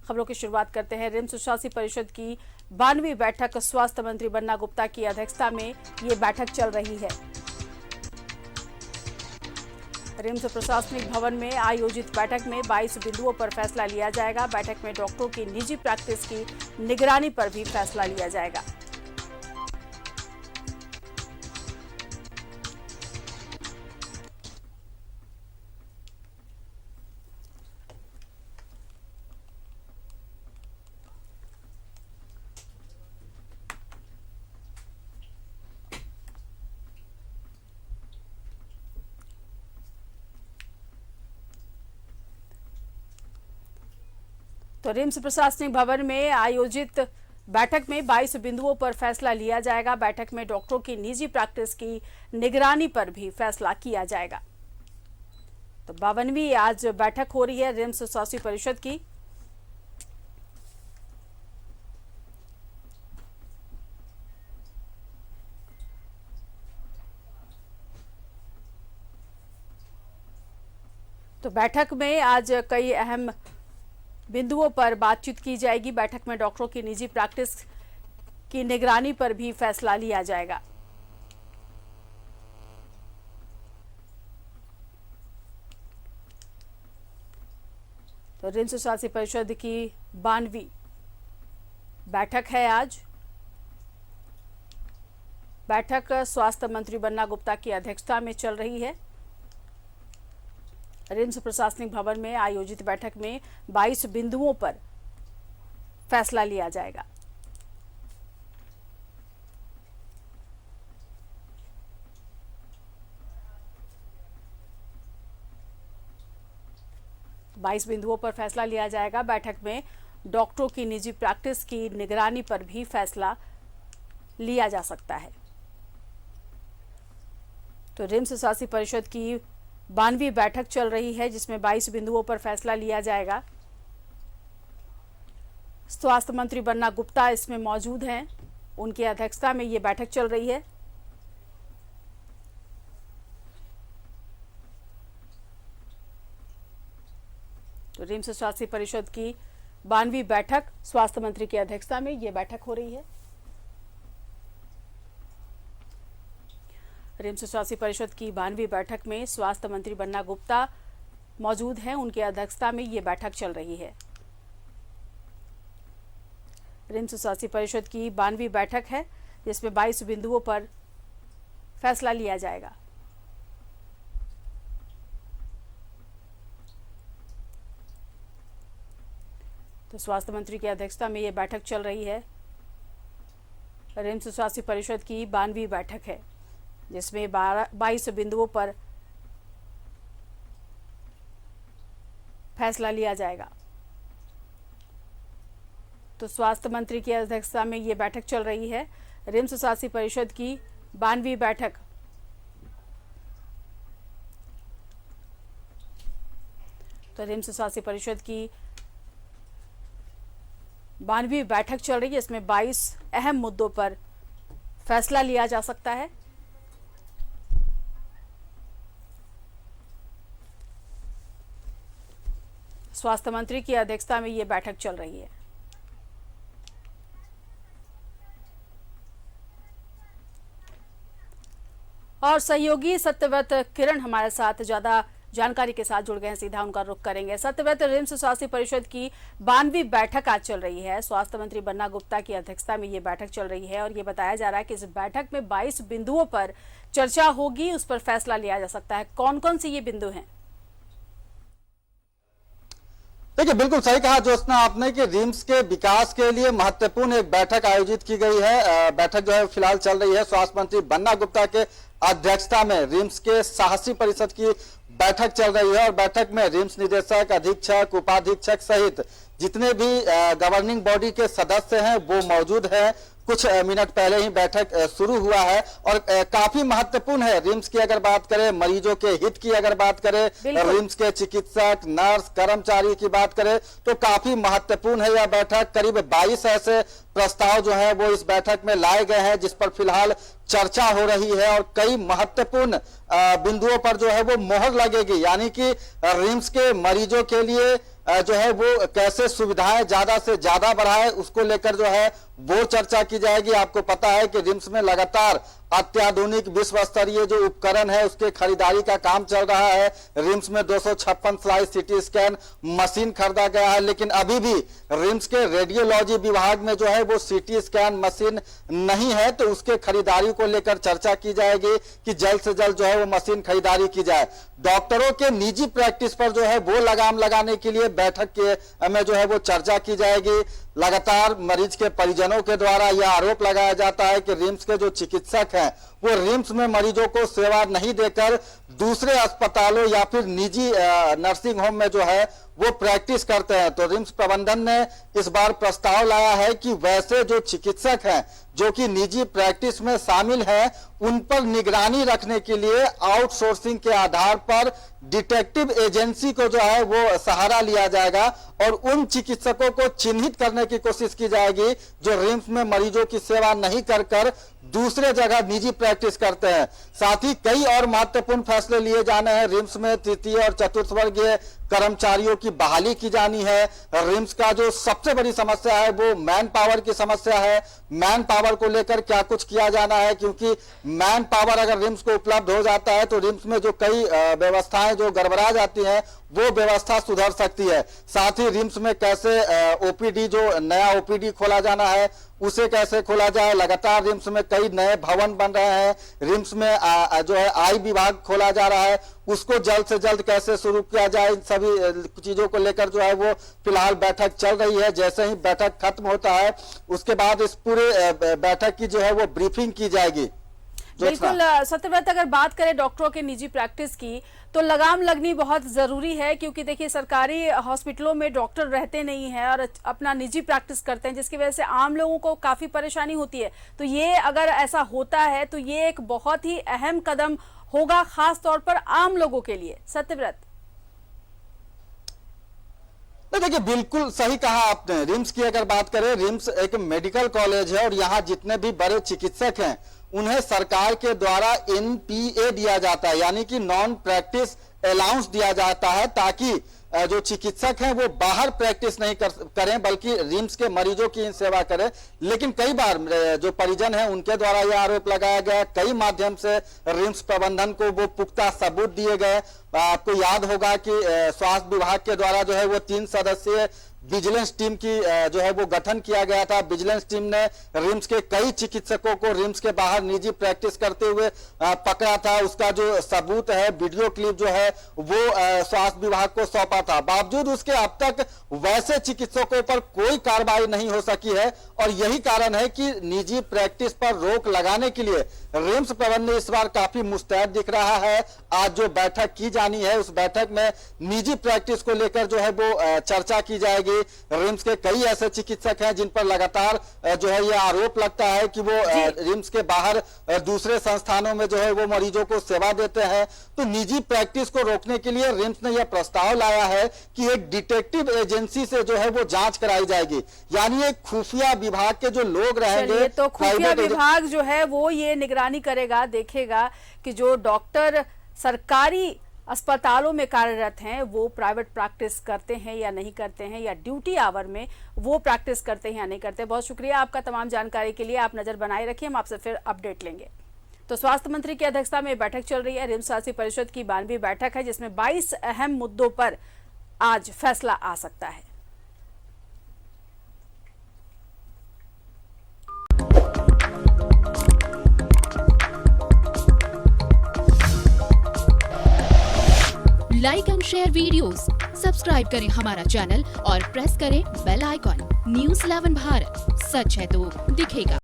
खबरों की शुरुआत करते हैं। रिम्स शासी परिषद की 92वीं बैठक, स्वास्थ्य मंत्री बन्ना गुप्ता की अध्यक्षता में ये बैठक चल रही है। रिम्स प्रशासनिक भवन में आयोजित बैठक में 22 बिंदुओं पर फैसला लिया जाएगा। बैठक में डॉक्टरों की निजी प्रैक्टिस की निगरानी पर भी फैसला लिया जाएगा। तो रिम्स प्रशासनिक भवन में आयोजित बैठक में 22 बिंदुओं पर फैसला लिया जाएगा। बैठक में डॉक्टरों की निजी प्रैक्टिस की निगरानी पर भी फैसला किया जाएगा। तो 52वीं आज बैठक हो रही है रिम्स शासी परिषद की। तो बैठक में आज कई अहम बिंदुओं पर बातचीत की जाएगी। बैठक में डॉक्टरों की निजी प्रैक्टिस की निगरानी पर भी फैसला लिया जाएगा। तो रिम्स शासी परिषद की 92वीं बैठक है आज। बैठक स्वास्थ्य मंत्री बन्ना गुप्ता की अध्यक्षता में चल रही है। रिम्स प्रशासनिक भवन में आयोजित बैठक में 22 बिंदुओं पर फैसला लिया जाएगा। बाईस बिंदुओं पर फैसला लिया जाएगा। बैठक में डॉक्टरों की निजी प्रैक्टिस की निगरानी पर भी फैसला लिया जा सकता है। तो रिम्स शासी परिषद की 92वीं बैठक चल रही है, जिसमें 22 बिंदुओं पर फैसला लिया जाएगा। स्वास्थ्य मंत्री बन्ना गुप्ता इसमें मौजूद हैं, उनकी अध्यक्षता में ये बैठक चल रही है। तो रिम्स शासी परिषद की 92वीं बैठक, स्वास्थ्य मंत्री की अध्यक्षता में ये बैठक हो रही है। रिम्स शासी परिषद की 92वीं बैठक में स्वास्थ्य मंत्री बन्ना गुप्ता मौजूद हैं, उनकी अध्यक्षता में ये बैठक चल रही है। रिम्स शासी परिषद की 92वीं बैठक है, जिसमें 22 बिंदुओं पर फैसला लिया जाएगा। तो स्वास्थ्य मंत्री की अध्यक्षता में ये बैठक चल रही है। रिम्स शासी परिषद की 92वीं बैठक है, जिसमें 22 बिंदुओं पर फैसला लिया जाएगा। तो स्वास्थ्य मंत्री की अध्यक्षता में ये बैठक चल रही है। रिम्स शासी परिषद की 92वीं बैठक। तो रिम्स शासी परिषद की 92वीं बैठक चल रही है, इसमें 22 अहम मुद्दों पर फैसला लिया जा सकता है। स्वास्थ्य मंत्री की अध्यक्षता में यह बैठक चल रही है। और सहयोगी सत्यव्रत किरण हमारे साथ ज्यादा जानकारी के साथ जुड़ गए हैं, सीधा उनका रुख करेंगे। सत्यव्रत, रिम्स शासी परिषद की 92वीं बैठक आज चल रही है। स्वास्थ्य मंत्री बन्ना गुप्ता की अध्यक्षता में ये बैठक चल रही है और ये बताया जा रहा है कि इस बैठक में 22 बिंदुओं पर चर्चा होगी, उस पर फैसला लिया जा सकता है। कौन कौन से ये बिंदु हैं? देखिए, बिल्कुल सही कहा ज्योत्सना आपने कि रिम्स के विकास के लिए महत्वपूर्ण एक बैठक आयोजित की गई है। बैठक जो है फिलहाल चल रही है। स्वास्थ्य मंत्री बन्ना गुप्ता के अध्यक्षता में रिम्स के शासी परिषद की बैठक चल रही है और बैठक में रिम्स निदेशक, अधीक्षक, उपाधीक्षक सहित जितने भी गवर्निंग बॉडी के सदस्य हैं वो मौजूद हैं। कुछ मिनट पहले ही बैठक शुरू हुआ है और काफी महत्वपूर्ण है। रिम्स की अगर बात करें, मरीजों के हित की अगर बात करें, रिम्स के चिकित्सक, नर्स, कर्मचारी की बात करें तो काफी महत्वपूर्ण है यह बैठक। करीब 22 ऐसे प्रस्ताव जो है वो इस बैठक में लाए गए हैं, जिस पर फिलहाल चर्चा हो रही है और कई महत्वपूर्ण बिंदुओं पर जो है वो मोहर लगेगी। यानी कि रिम्स के मरीजों के लिए जो है वो कैसे सुविधाएं ज्यादा से ज्यादा बढ़ाए, उसको लेकर जो है वो चर्चा की जाएगी। आपको पता है कि रिम्स में लगातार अत्याधुनिक विश्व स्तरीय जो उपकरण है उसके खरीदारी का काम चल रहा है। रिम्स में 256 स्लाइस सिटी स्कैन मशीन खरीदा गया है, लेकिन अभी भी रिम्स के रेडियोलॉजी विभाग में जो है वो सिटी स्कैन मशीन नहीं है, तो उसके खरीदारी को लेकर चर्चा की जाएगी कि जल्द से जल्द जो है वो मशीन खरीदारी की जाए। डॉक्टरों के निजी प्रैक्टिस पर जो है वो लगाम लगाने के लिए बैठक के में जो है वो चर्चा की जाएगी। लगातार मरीज के परिजनों के द्वारा यह आरोप लगाया जाता है कि रिम्स के जो चिकित्सक हैं वो रिम्स में मरीजों को सेवा नहीं देकर दूसरे अस्पतालों या फिर निजी नर्सिंग होम में जो है वो प्रैक्टिस करते हैं। तो रिम्स प्रबंधन ने इस बार प्रस्ताव लाया है कि वैसे जो चिकित्सक हैं जो कि निजी प्रैक्टिस में शामिल हैं उन पर निगरानी रखने के लिए आउटसोर्सिंग के आधार पर डिटेक्टिव एजेंसी को जो है वो सहारा लिया जाएगा और उन चिकित्सकों को चिन्हित करने की कोशिश की जाएगी जो रिम्स में मरीजों की सेवा नहीं कर दूसरे जगह निजी प्रैक्टिस करते हैं। साथ ही कई और महत्वपूर्ण फैसले लिए जाने हैं। रिम्स में तृतीय और चतुर्थ वर्गीय कर्मचारियों की बहाली की जानी है। रिम्स का जो सबसे बड़ी समस्या है वो मैन पावर की समस्या है। मैन पावर को लेकर क्या कुछ किया जाना है, क्योंकि मैन पावर अगर रिम्स को उपलब्ध हो जाता है तो रिम्स में जो कई व्यवस्थाएं जो गड़बड़ा जाती हैं वो व्यवस्था सुधर सकती है। साथ ही रिम्स में कैसे ओपीडी जो नया ओपीडी खोला जाना है उसे कैसे खोला जाए। लगातार रिम्स में कई नए भवन बन रहे हैं। रिम्स में जो है आई विभाग खोला जा रहा है, उसको जल्द से जल्द कैसे शुरू किया जाए, इन सभी चीजों को लेकर जो है वो फिलहाल बैठक चल रही है। जैसे ही बैठक खत्म होता है उसके बाद इस पूरे बैठक की जो है वो ब्रीफिंग की जाएगी। बिल्कुल सत्यव्रत, अगर बात करें डॉक्टरों के निजी प्रैक्टिस की तो लगाम लगनी बहुत जरूरी है, क्योंकि देखिए सरकारी हॉस्पिटलों में डॉक्टर रहते नहीं हैं और अपना निजी प्रैक्टिस करते हैं, जिसकी वजह से आम लोगों को काफी परेशानी होती है। तो ये अगर ऐसा होता है तो ये एक बहुत ही अहम कदम होगा, खास तौर पर आम लोगों के लिए। सत्यव्रत, देखिए बिल्कुल सही कहा आपने। रिम्स की अगर बात करें, रिम्स एक मेडिकल कॉलेज है और यहाँ जितने भी बड़े चिकित्सक हैं उन्हें सरकार के द्वारा NPA दिया जाता है, यानी कि नॉन प्रैक्टिस अलाउंस दिया जाता है, ताकि जो चिकित्सक हैं वो बाहर प्रैक्टिस नहीं करें बल्कि रिम्स के मरीजों की सेवा करें। लेकिन कई बार जो परिजन हैं उनके द्वारा यह आरोप लगाया गया, कई माध्यम से रिम्स प्रबंधन को वो पुख्ता सबूत दिए गए। आपको याद होगा कि स्वास्थ्य विभाग के द्वारा जो है वो 3 सदस्यीय विजिलेंस टीम की जो है वो गठन किया गया था। विजिलेंस टीम ने रिम्स के कई चिकित्सकों को रिम्स के बाहर निजी प्रैक्टिस करते हुए पकड़ा था। उसका जो सबूत है, वीडियो क्लिप जो है वो स्वास्थ्य विभाग को सौंपा था। बावजूद उसके अब तक वैसे चिकित्सकों पर कोई कार्रवाई नहीं हो सकी है और यही कारण है कि निजी प्रैक्टिस पर रोक लगाने के लिए रिम्स प्रबंधन इस बार काफी मुस्तैद दिख रहा है। आज जो बैठक की जानी है उस बैठक में निजी प्रैक्टिस को लेकर जो है वो चर्चा की जाएगी। रिम्स के कई ऐसे चिकित्सक हैं जिन पर लगातार जो है ये आरोप लगता है कि वो रिम्स के बाहर दूसरे संस्थानों में जो है वो मरीजों को सेवा देते हैं। तो निजी प्रैक्टिस को रोकने के लिए रिम्स ने यह प्रस्ताव लाया है कि एक डिटेक्टिव एजेंसी से जो है वो जांच कराई जाएगी, यानी एक खुफिया विभाग के जो लोग रहेंगे, तो खुफिया विभाग जो है वो ये निगरानी करेगा, देखेगा कि जो डॉक्टर सरकारी अस्पतालों में कार्यरत हैं वो प्राइवेट प्रैक्टिस करते हैं या नहीं करते हैं, या ड्यूटी आवर में वो प्रैक्टिस करते हैं या नहीं करते। बहुत शुक्रिया आपका तमाम जानकारी के लिए। आप नजर बनाए रखिए, हम आपसे फिर अपडेट लेंगे। तो स्वास्थ्य मंत्री की अध्यक्षता में बैठक चल रही है। रिम्स शासी परिषद की 92वीं बैठक है, जिसमें 22 अहम मुद्दों पर आज फैसला आ सकता है। Like and share videos, subscribe करें हमारा चैनल और प्रेस करें बेल आइकॉन। न्यूज़ 11 भारत, सच है तो दिखेगा।